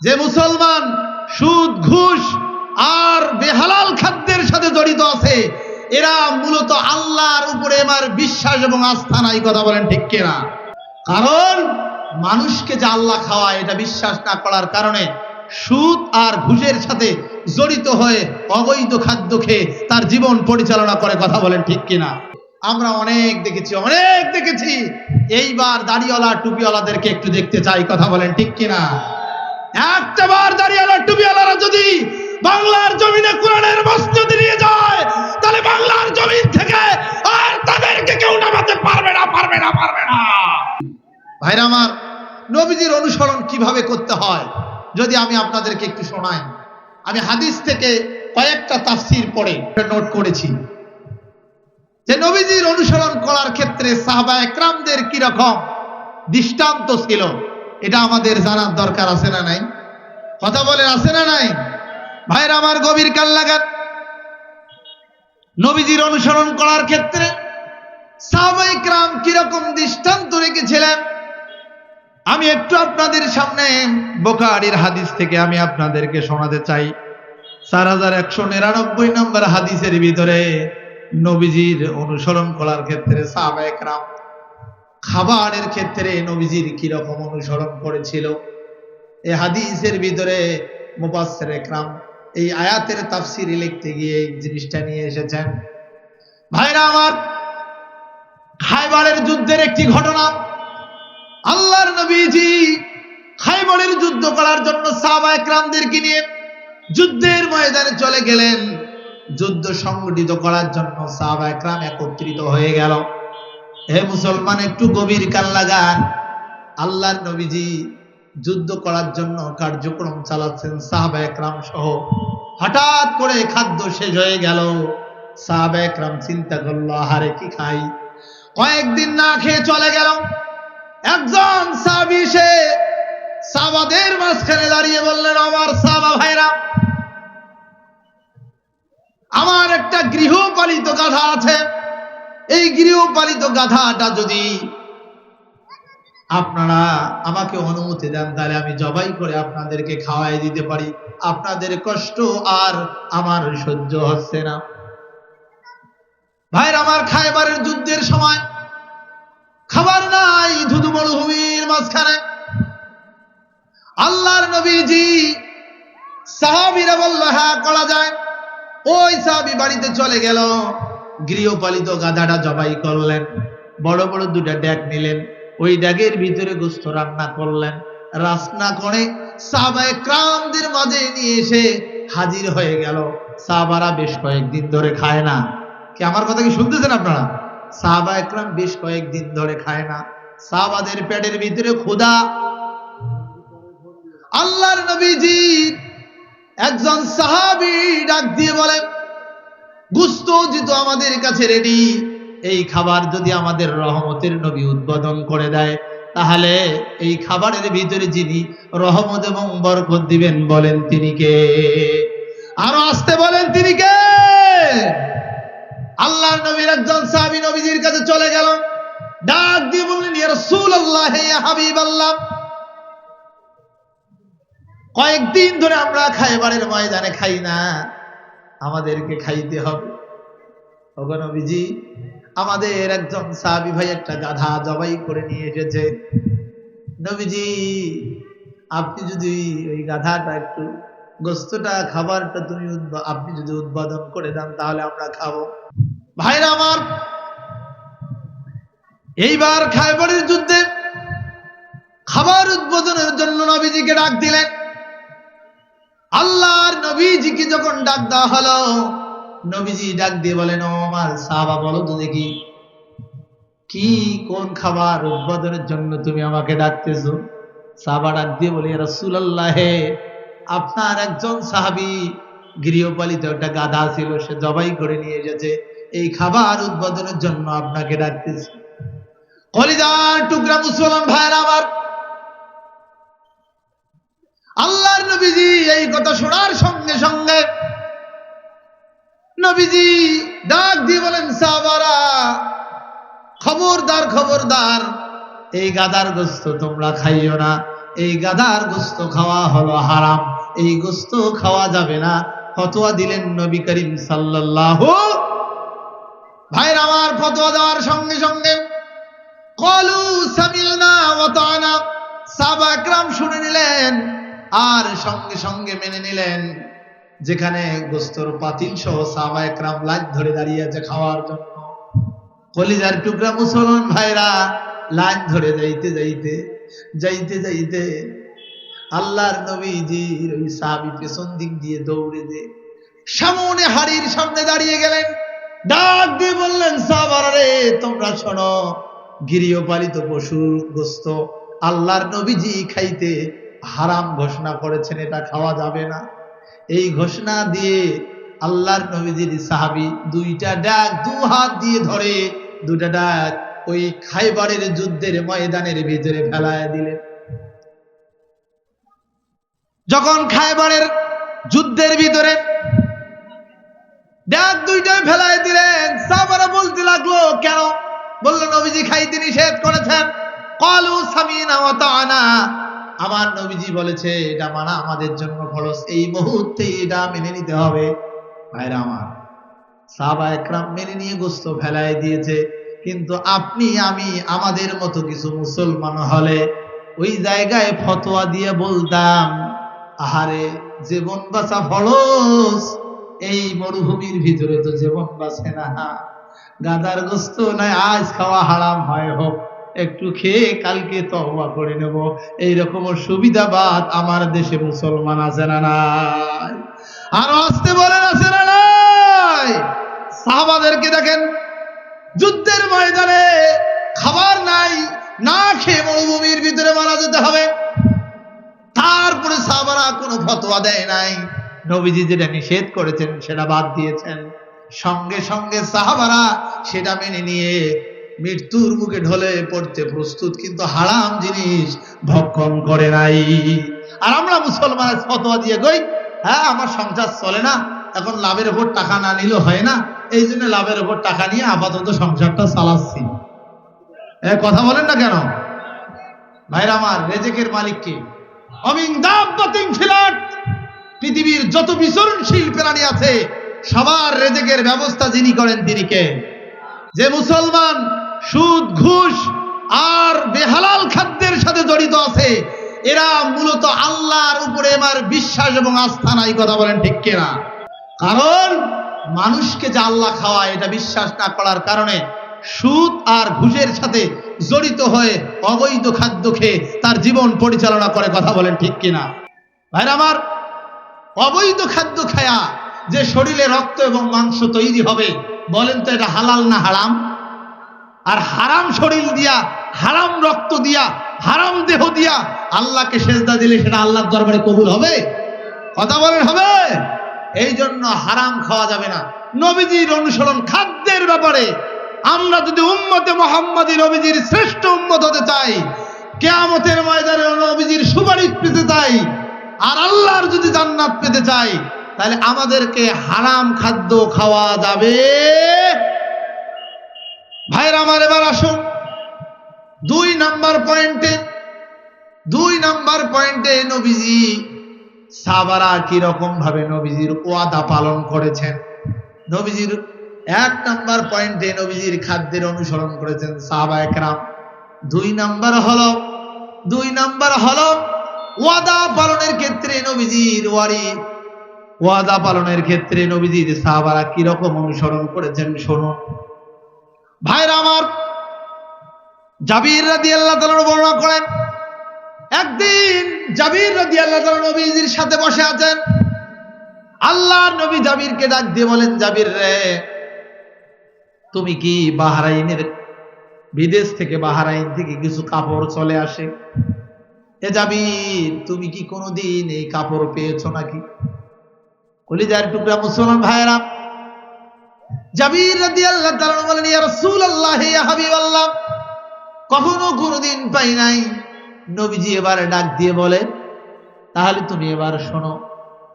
যে মুসলমান সুদ ঘুষ আর বেহালাল খাদ্যের সাথে জড়িত আছে, এরা মূলত আল্লাহর উপরে আমার বিশ্বাস এবং আস্থা নাই। কথা বলেন ঠিক কিনা? কারণ মানুষকে যে আল্লাহ খাওয়ায় এটা বিশ্বাস না করার কারণে সুদ আর ঘুষের সাথে জড়িত হয়ে অবৈধ খাদ্য খেয়ে তার জীবন পরিচালনা করে। কথা বলেন ঠিক কিনা? আমরা অনেক দেখেছি। এইবার দাড়িওয়ালা টুপিওয়ালাদেরকে একটু দেখতে চাই। কথা বলেন ঠিক কিনা? একটাবার দাড়িওয়ালা টুপিওয়ালারা যদি বাংলার জমিনে কোরআনের মসজিদে নিয়ে যায়, তাহলে বাংলার জমিন থেকে আর তাদেরকে কেউ নামাতে পারবে না। ভাইরা আমার, নবীজির অনুসরণ কিভাবে করতে হয় যদি আমি আপনাদেরকে একটু শোনাই। আমি হাদিস থেকে কয়েকটা তাফসীর পড়ে নোট করেছি যে নবীজির অনুসরণ করার ক্ষেত্রে সাহাবায়ে কেরামদের কি রকম দৃষ্টান্ত ছিল, এটা আমাদের জানার দরকার আছে না নাই? কথা বলেন, আছে না নাই? ভাইরা আমার, গভীর কান লাগান। নবীজির অনুসরণ করার ক্ষেত্রে সাহাবায়ে কেরাম কি রকম দৃষ্টান্ত রেখেছিলেন আমি একটু আপনাদের সামনে বুখারীর হাদিস থেকে আমি আপনাদেরকে শোনাতে চাই। 4199 নম্বর হাদিসের ভিতরে নবীজির অনুসরণ করার ক্ষেত্রে সাহাবায়ে কেরাম খাবারের ক্ষেত্রে নবীজির কি রকম অনুসরণ করেছিল, এই হাদিসের ভিতরে মুফাসসিরে কেরাম এই আয়াতের তাফসীর লিখতে গিয়ে এই জিনিসটা নিয়ে এসেছেন। ভাইরা আমার, খায়বারের যুদ্ধের একটি ঘটনা। আল্লাহর নবীজি খায়বারের যুদ্ধ করার জন্য সাহাবায়ে কেরামদেরকে নিয়ে যুদ্ধের ময়দানে চলে গেলেন। যুদ্ধ সংগঠিত করার জন্য সাহাবায়ে কেরাম একত্রিত হয়ে গেল। হে মুসলমান, একটু গভীর কান লাগান। আল্লাহর নবীজি যুদ্ধ করার জন্য কার্যক্রম চালাচ্ছেন সাহাবায়ে কেরাম সহ। হঠাৎ করে খাদ্য শেষ হয়ে গেল। সাহাবায়ে কেরাম চিন্তা করলো, আহারে কি খাই? কয়েকদিন না খেয়ে চলে গেল। একজন সাহাবী এসে সাহাবাদের মাঝখানে দাঁড়িয়ে বললেন, আমার সাহাবা ভাইরা, আমার একটা গৃহপালিত গাধা আছে। এই গৃহপালিত গাধাটা যদি আপনারা আমাকে অনুমতি দেন, তাহলে আমি জবাই করে আপনাদেরকে খাওয়াই দিতে পারি। আপনাদের কষ্ট আর আমার সহ্য হচ্ছে না। ভাইরা আমার, খায়বারের যুদ্ধের সময় খাবার নাই, ধুধু মরুভূমির মাঝখানে। আল্লাহর নবীজি সাহাবীরা বলল, হ্যাঁ করা যায়। ওই সাহাবী বাড়িতে চলে গেল, গৃহপালিত গাধাটা জবাই করলেন, বড় বড় দুটা ড্যাগ নিলেন, ওই ড্যাগের ভিতরে গোশত রান্না করলেন। রান্না করে সাহাবায়ে কেরামদের মাঝে নিয়ে এসে হাজির হয়ে গেল। সাহাবারা বেশ কয়েকদিন ধরে খায় না। কি আমার কথা কি শুনতেছেন আপনারা? সাহাবায়ে কেরাম বেশ কয়েকদিন ধরে খায় না। সাহাবাদের পেটের ভিতরে ক্ষুধা। আল্লাহর নবীজি একজন সাহাবী ডাক দিয়ে বলেন, গোশত যেহেতু আমাদের কাছে রেডি, এই খাবার যদি আমাদের রহমতের নবী উদ্বোধন করে দেয়, তাহলে এই খাবারের ভিতরে যিনি রহমত এবং বরকত দিবেন, বলেন তিনি কে? আরো আসতে বলেন, তিনি কে? আল্লাহর নবীর একজন সাহাবী নবীজির কাছে চলে গেল, ডাক দিয়ে বললেন, ইয়া রাসূলুল্লাহ, ইয়া হাবিবাল্লাহ, কয়েকদিন ধরে আমরা খায়বারের ময়দানে খাই না, আমাদেরকে খাইতে হবে। ওগো নবীজি, আমাদের একজন সাহাবী ভাই একটা গাধা জবাই করে নিয়ে এসেছে। নবীজি, আপনি যদি ওই গাধাটা একটু গোশতটা খাবারটা আপনি যদি উদ্বোধন করে দেন, তাহলে আমরা খাবো। ভাইরা আমার, এইবার খায়বারের যুদ্ধে খাবার উদ্বোধনের জন্য নবীজিকে ডাক দিলেন। আল্লাহর নবীজিকে যখন ডাক দেওয়া হলো, নবীজি ডাক দিয়ে বলেন, ও আমার সাহাবা, বলো তো দেখি কি কোন খাবার উদ্বোধনের জন্য তুমি আমাকে ডাকতেছো? সাহাবা ডাক দিয়ে বলে, ইয়া রাসূলুল্লাহ, আপনার একজন সাহাবী গৃহপালিত একটা গাধা ছিল, সে জবাই করে নিয়ে এসেছে, এই খাবার উদ্বোধনের জন্য আপনাকে ডাকতেছে। কলিজার টুকরা মুসলমান ভাইরা আমার, আল্লাহর নবীজি এই কথা শোনার সঙ্গে সঙ্গে নবীজি ডাক দিয়ে বলেন, সাহাবারা, খবরদার খবরদার, এই গাধার গোশত তোমরা খাইও না, এই গাধার গোস্ত খাওয়া হলো হারাম, এই গোস্ত খাওয়া যাবে না। ফতোয়া দিলেন নবী করিম সাল্লাল্লাহু। ভাইরা আমার, ফতোয়া দেওয়ার সঙ্গে সঙ্গে ক্বালু সামি'না ওয়া আতা'না, সাহাবা একরাম শুনে নিলেন আর সঙ্গে সঙ্গে মেনে নিলেন। যেখানে গোস্তর পাতিল সহ সাহাবা একরাম লাইন ধরে দাঁড়িয়ে আছে খাওয়ার জন্য। কলিজার টুকরা মুসলমান ভাইরা, লাইন ধরে যাইতে যাইতে যাইতে যাইতে আল্লাহর নবীজির ওই সাহাবী পেছন দিক দিয়ে দৌড়ে যে সামনে হাড়ির সামনে দাঁড়িয়ে গেলেন, ডাক দিয়ে বললেন, সাহাবারা রে, তোমরা শোনো, গৃহপালিত পশুর গোস্ত আল্লাহর নবীজি খাইতে হারাম ঘোষণা করেছেন, এটা খাওয়া যাবে না। এই ঘোষণা দিয়ে আল্লাহর নবীজির সাহাবী দুইটা ডাক দু হাত দিয়ে ধরে দুটা ডাক ওই খাইবারের যুদ্ধের ময়দানের ভিতরে ফেলায় দিলেন। যখন খাইবারের যুদ্ধের ভিতরে ডাক দুইটাই ফেলায় দিলেন, সাহাবারা বলতে লাগলো, কেন? বলল, নবীজি খাইতে নিষেধ করেছেন। ক্বালু সামি'না ওয়া আতা'না, আমার নবীজি বলেছে, এটা মানা আমাদের জন্য ফরজ, এই মুহূর্তে এটা মেনে নিতে হবে। ভাইরা আমার, সাহাবা একরাম মেনে নিয়ে গোস্ত ফেলায় দিয়েছে। কিন্তু আপনি আমি আমাদের মতো কিছু মুসলমান হলে ওই জায়গায় ফতোয়া দিয়ে বলতাম, আহারে, জীবন বাঁচা ফরজ, এই মরুভূমির ভিতরে তো জীবন বাঁচে না। গাদার গোস্ত নাই আজ খাওয়া হারাম হয় হোক, একটু খেয়ে কালকে তওবা করে নেব, এইরকম সুবিধাবাদ আমার দেশে মুসলমান আছে না নাই? আরো আসতে বলেন, আছে না নাই? সাহাবাদেরকে দেখেন, যুদ্ধের ময়দানে খাবার নাই, না খেয়ে মরুভূমির ভিতরে মারা যেতে হবে। তারপরে সাহাবারা কোনো ফতোয়া দেয় নাই, নবীজি যেটা নিষেধ করেছেন সেটা বাদ দিয়েছেন। সঙ্গে সঙ্গে সাহাবারা সেটা মেনে নিয়ে মৃত্যুর মুখে ঢলে পড়তে প্রস্তুত, কিন্তু হারাম জিনিস ভক্ষণ করে নাই। আর আমরা মুসলমান ফতোয়া দিয়ে কই, হ্যাঁ আমার সংসার চলে না, এখন লাভের উপর টাকা না নিলে হয় না, এই জন্য লাভের উপর টাকা নিয়ে আপাতত সংসারটা চালাচ্ছি। কথা বলেন না কেন? ভাইরা আমার, রেজেকের মালিক কে? অমিন দাব্বাতিন ফিল আরদ, পৃথিবীর যত বিচরণশীল প্রাণী আছে সবার রেজেকের ব্যবস্থা যিনি করেন তিনি কে? যে মুসলমান সুদ, ঘুষ আর বেহালাল খাদ্যের সাথে জড়িত আছে, এরা মূলত আল্লাহর উপরে এবার বিশ্বাস এবং আস্থা নাই। কথা বলেন ঠিক কিনা? কারণ মানুষকে যে আল্লাহ খাওয়ায় এটা বিশ্বাস না করার কারণে সুদ আর ঘুষের সাথে জড়িত হয়ে অবৈধ খাদ্য খেয়ে তার জীবন পরিচালনা করে। কথা বলেন ঠিক কিনা? ভাইরা আমার, অবৈধ খাদ্য খায়া যে শরীরে রক্ত এবং মাংস তৈরি হবে, বলেন তো এটা হালাল না হারাম? আর হারাম শরীর দিয়া, হারাম রক্ত দিয়া, হারাম দেহ দিয়া আল্লাহকে সেজদা দিলে সেটা আল্লাহর দরবারে কবুল হবে? কথা বলেন হবে? এই জন্য হারাম খাওয়া যাবে না। নবীজির অনুসরণ খাদ্যের ব্যাপারে আমরা যদি উম্মতে মুহাম্মাদী নবীজির শ্রেষ্ঠ উম্মত হতে চাই, কিয়ামতের ময়দানে নবীজির সুপারিশ পেতে চাই, আর আল্লাহর যদি জান্নাত পেতে চাই, তাহলে আমাদেরকে হারাম খাদ্য খাওয়া যাবে। ভাইরা আমার, এবার আসুন দুই নাম্বার পয়েন্টে নবীজি সাহাবারা কিরকম ভাবে নবীজির ওয়াদা পালন করেছেন। নবীজির এক নাম্বার পয়েন্টে নবীজির খাদ্যের অনুসরণ করেছেন সাহাবা একরাম। দুই নাম্বার হলো ওয়াদা পালনের ক্ষেত্রে নবীজির সাহাবারা কিরকম অনুসরণ করেছেন শুনুন। ভাইরা আমার, জাবির রাদিয়াল্লাহু তাআলা বর্ণনা করেন, একদিন জাবির রাদিয়াল্লাহু তাআলা নবীজির সাথে বসে আছেন। আল্লাহর নবী জাবিরকে ডাক দিয়ে বলেন, জাবির রে, তুমি কি বিদেশ থেকে বাহরাইন থেকে কিছু কাপড় চলে আসে, এ জাবির তুমি কি কোনোদিন এই কাপড় পেয়েছো নাকি? কলিজার টুকরা মুসলমান ভাইরা, জাবির রাদিয়াল্লাহু তাআলা বলেন, ইয়া রাসূলুল্লাহ, ইয়া হাবিবাল্লাহ, কখনো কোনোদিন পাই নাই। নবীজি এবারে ডাক দিয়ে বলে, তাহলে তুমি এবার শোনো,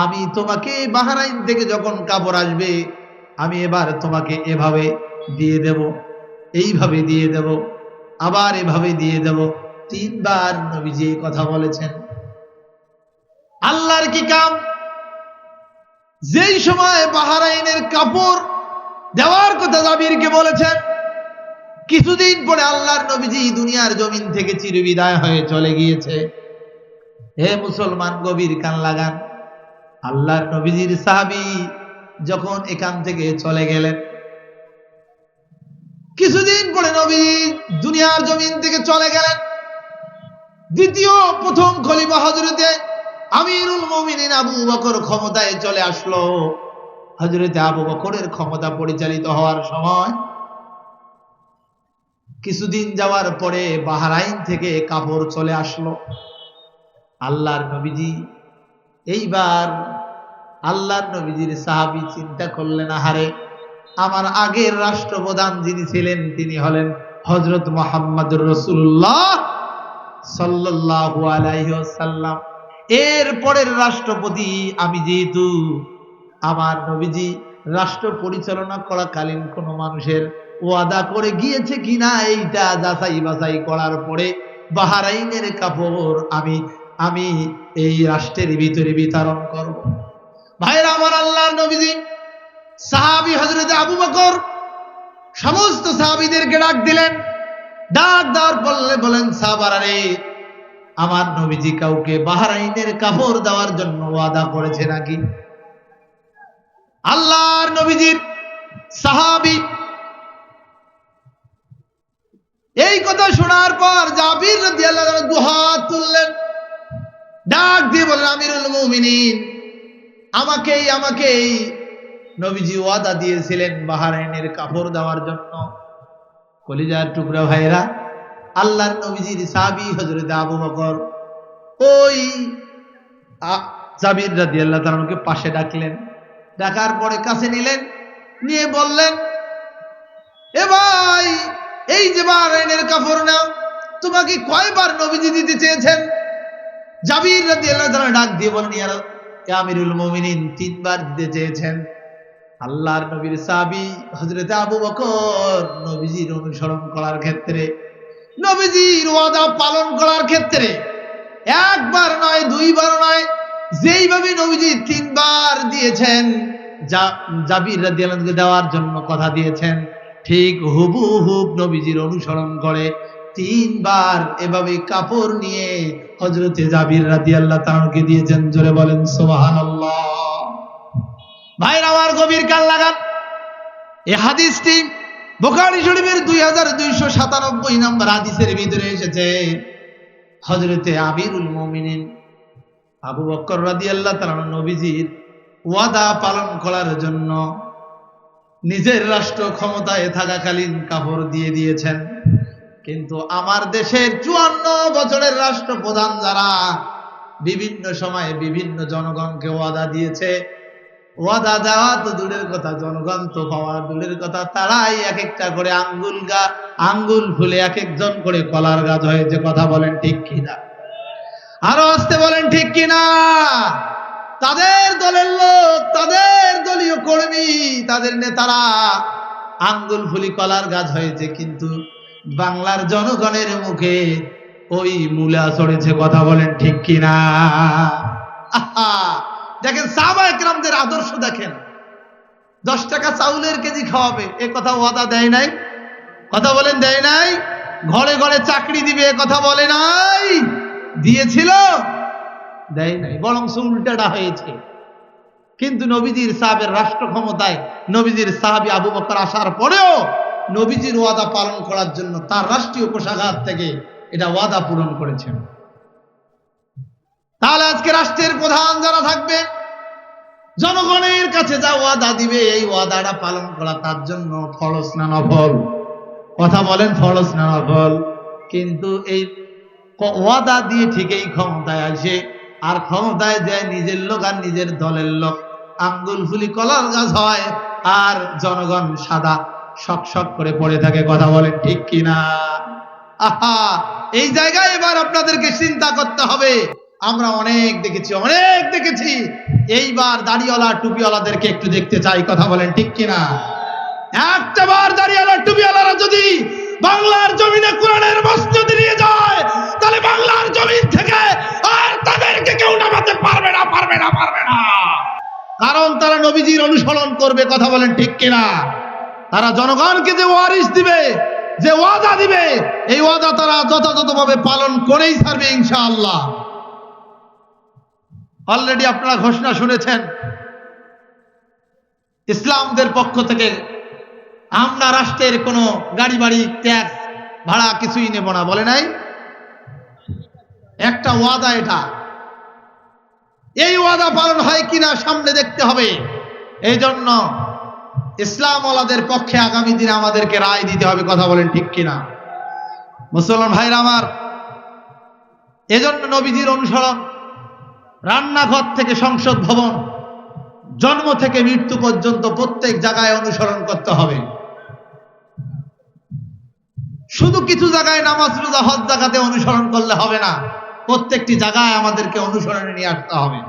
আমি তোমাকে বাহরাইন থেকে যখন কাপড় আসবে, আমি এবার তোমাকে এভাবে দিয়ে দেব, এইভাবে দিয়ে দেব, আবার এভাবে দিয়ে দেব, তিনবার নবীজি এই কথা বলেছেন। আল্লাহর কি কাম, যেই সময় বাহরাইনের কাপড় দেওয়ার কথা জাবিরকে বলেছেন, কিছুদিন পরে আল্লাহর নবীজি দুনিয়ার জমিন থেকে চিরবিদায় হয়ে চলে গিয়েছে। হে মুসলমান, গভীর কান লাগান। আল্লাহর নবীজির সাহাবী যখন এখান থেকে চলে গেলেন, কিছুদিন পরে নবী দুনিয়ার জমিন থেকে চলে গেলেন। প্রথম খলিফা হযরতে আমিরুল মুমিনিন আবু বকর ক্ষমতায় চলে আসলো। হযরতে আবু বকরের ক্ষমতা পরিচালিত হওয়ার সময় কিছুদিন যাওয়ার পরে বাহরাইন থেকে কাপড় চলে আসলো। আল্লাহর নবীজি এইবার আল্লাহর নবীজির সাহাবী চিন্তা করলেন, আহারে, আমার আগের রাষ্ট্রপ্রধান যিনি ছিলেন তিনি হলেন হযরত মুহাম্মদুর রাসূলুল্লাহ সাল্লাল্লাহু আলাইহি ওয়াসাল্লাম। এর পরের রাষ্ট্রপতি আমি, যেহেতু আমার নবীজি রাষ্ট্র পরিচালনা করাকালীন কোন মানুষের ওয়াদা করে গিয়েছে কিনা এইটা যাচাই বাছাই করার পরে বাহরাইনের কাপড় আমি এই রাষ্ট্রের ভিতরে বিতরণ করব। ভাইরা আমার, আল্লাহর নবীজি সাহাবী হযরত আবু বকর সমস্ত সাহাবীদেরকে ডাক দিলেন। ডাক দেওয়ার পরে বলেন, সাহাবারা রে, আমার নবীজি কাউকে বাহরাইনের কাপড় দেওয়ার জন্য ওয়াদা করেছে নাকি? আল্লাহর নবীজির সাহাবী এই কথা শোনার পর জাবির রাদিয়াল্লাহু আনহু দুহাত তুললেন, ডাক দিয়ে বললেন, আমিরুল মুমিনিন, আমাকেই নবীজি ওয়াদা দিয়েছিলেন বাহরাইনের কাপড় দেওয়ার জন্য। কলিজার টুকরা ভাইরা, আল্লাহর নবীজির সাহাবী হযরত আবু বকর ওই জাবির রাদিয়াল্লাহু তাআলা আনহুকে পাশে ডাকলেন। ডাকার পরে কাছে নিলেন, নিয়ে বললেন, এ ভাই, এই যে বাহরাইনের কাপড় নাও, তোমাকে কয়বার নবীজি দিতে চেয়েছেন? জাবির রাদিয়াল্লাহু তাআলা ডাক দিয়ে বলেন, ইয়া আমিরুল মুমিনিন, তিনবার দিতে চেয়েছেন। আল্লাহর নবীর সাহাবী হযরত আবু বকর নবীজির অনুসরণ করার ক্ষেত্রে, নবীজির ওয়াদা পালন করার ক্ষেত্রে একবার নয়, দুইবার নয়, যেইভাবে নবীজি তিনবার দিয়েছেন, জাবির রাদিয়াল্লাহু আনহু দেওয়ার জন্য কথা দিয়েছেন, ঠিক হুবহুব নবীজির অনুসরণ করে তিনবার এভাবে কাপড় নিয়ে হযরতে জাবির রাদিয়াল্লাহু তাআলা আনহুকে দিয়েছেন। জোরে বলেন সুবহানাল্লাহ। ভাইরা আমার, গভীর কান লাগান। এই হাদিসটি বুখারী শরীফের 2297 নম্বর হাদিসের ভিতরে এসেছে। হযরতে আমিরুল মুমিনিন আবু বকর রাদিয়াল্লাহু তাআলা নবীজির ওয়াদা পালন করার জন্য নিজের রাষ্ট্র ক্ষমতায় থাকাকালীন কাপড় দিয়ে দিয়েছেন। কিন্তু আমার দেশের 54 বছরের রাষ্ট্রপ্রধান যারা বিভিন্ন সময়ে বিভিন্ন জনগণকে ওয়াদা দিয়েছে, ওয়াদা দেওয়া তো দূরের কথা, জনগণ তো পাওয়া দূরের কথা, তারাই এক একটা করে আঙ্গুল ফুলে এক একজন করে কলার গাছ হয়েছে। কথা বলেন ঠিক কিনা? আরো আসতে বলেন ঠিক কিনা? তাদের দলের লোক, তাদের দলীয় কর্মী, তাদের নেতারা আঙ্গুল ফুলি কলার গাছ হয়েছে, কিন্তু বাংলার জনগণের মুখে ওই মূলা চড়েছে। কথা বলেন ঠিক কিনা? দেখেন সাহাবায়ে কেরামদের আদর্শ দেখেন। 10 টাকা চাউলের কেজি খাওয়াবে, এ কথা ওয়াদা দেয় নাই? কথা বলেন দেয় নাই? ঘরে ঘরে চাকরি দিবে, এ কথা বলে নাই? দিয়েছিল? দেয় নাই, বরং উল্টাটা হয়েছে। কিন্তু নবীজির সাহাবের রাষ্ট্র ক্ষমতায় নবীজির সাহাবী আবু বকর আসার পরেও নবীজির ওয়াদা পালন করার জন্য তার রাষ্ট্রীয় কোষাগার থেকে এটা ওয়াদা পূরণ করেছেন। তাহলে আজকে রাষ্ট্রের প্রধান যারা থাকবে, জনগণের কাছে যা ওয়াদা দিবে, এই ওয়াদাটা পালন করা তার জন্য ফরজ না নফল? কথা বলেন, ফরজ না নফল? কিন্তু এই ওয়াদা দিয়ে ঠিকই ক্ষমতায় আসে, আর ক্ষমতায় যায় নিজের লোক আর নিজের দলের লোক, আঙ্গুল ফুলি কলার গাছ হয়, আর জনগণ সাদা শক শক করে পড়ে থাকে। কথা বলেন ঠিক কিনা? আহা, এই জায়গায় এবার আপনাদেরকে চিন্তা করতে হবে। আমরা অনেক দেখেছি। এইবার দাড়িওয়ালা টুপিওয়ালাদেরকে একটু দেখতে চাই। কথা বলেন ঠিক কিনা? একটাবার দাড়িওয়ালা টুপিওয়ালারা যদি বাংলার জমিনে কোরআনের মসজিদে নিয়ে যায়, তাহলে বাংলার জমিন থেকে আর তাদেরকে কেউ নামাতে পারবে না, পারবে না, পারবে না। কারণ তারা নবীজির অনুসরণ করবে। কথা বলেন ঠিক কিনা? তারা জনগণকে যে ওয়ারিশ দিবে, যে ওয়াদা দিবে, এই ওয়াদা তারা যথাযথভাবে পালন করেই ছাড়বে ইনশাআল্লাহ। অলরেডি আপনারা ঘোষণা শুনেছেন, ইসলামদের পক্ষ থেকে আমরা রাষ্ট্রের কোনো গাড়ি বাড়ি ট্যাক্স ভাড়া কিছুই নেব না, বলে নাই? একটা ওয়াদা এটা। এই ওয়াদা পালন হয় কিনা সামনে দেখতে হবে। এই জন্য ইসলামওয়ালাদের পক্ষে আগামী দিনে আমাদেরকে রায় দিতে হবে। কথা বলেন ঠিক কিনা? মুসলমান ভাইরা আমার, এজন্য নবীজির অনুসরণ রান্নাঘর থেকে সংসদ ভবন, জন্ম থেকে মৃত্যু পর্যন্ত প্রত্যেক জায়গায় অনুসরণ করতে হবে। শুধু কিছু জায়গায় নামাজ রোজা হজ জাকাতে অনুসরণ করলে হবে না, প্রত্যেকটি জায়গায় আমাদেরকে অনুসরণে নিয়ে আসতে হবে।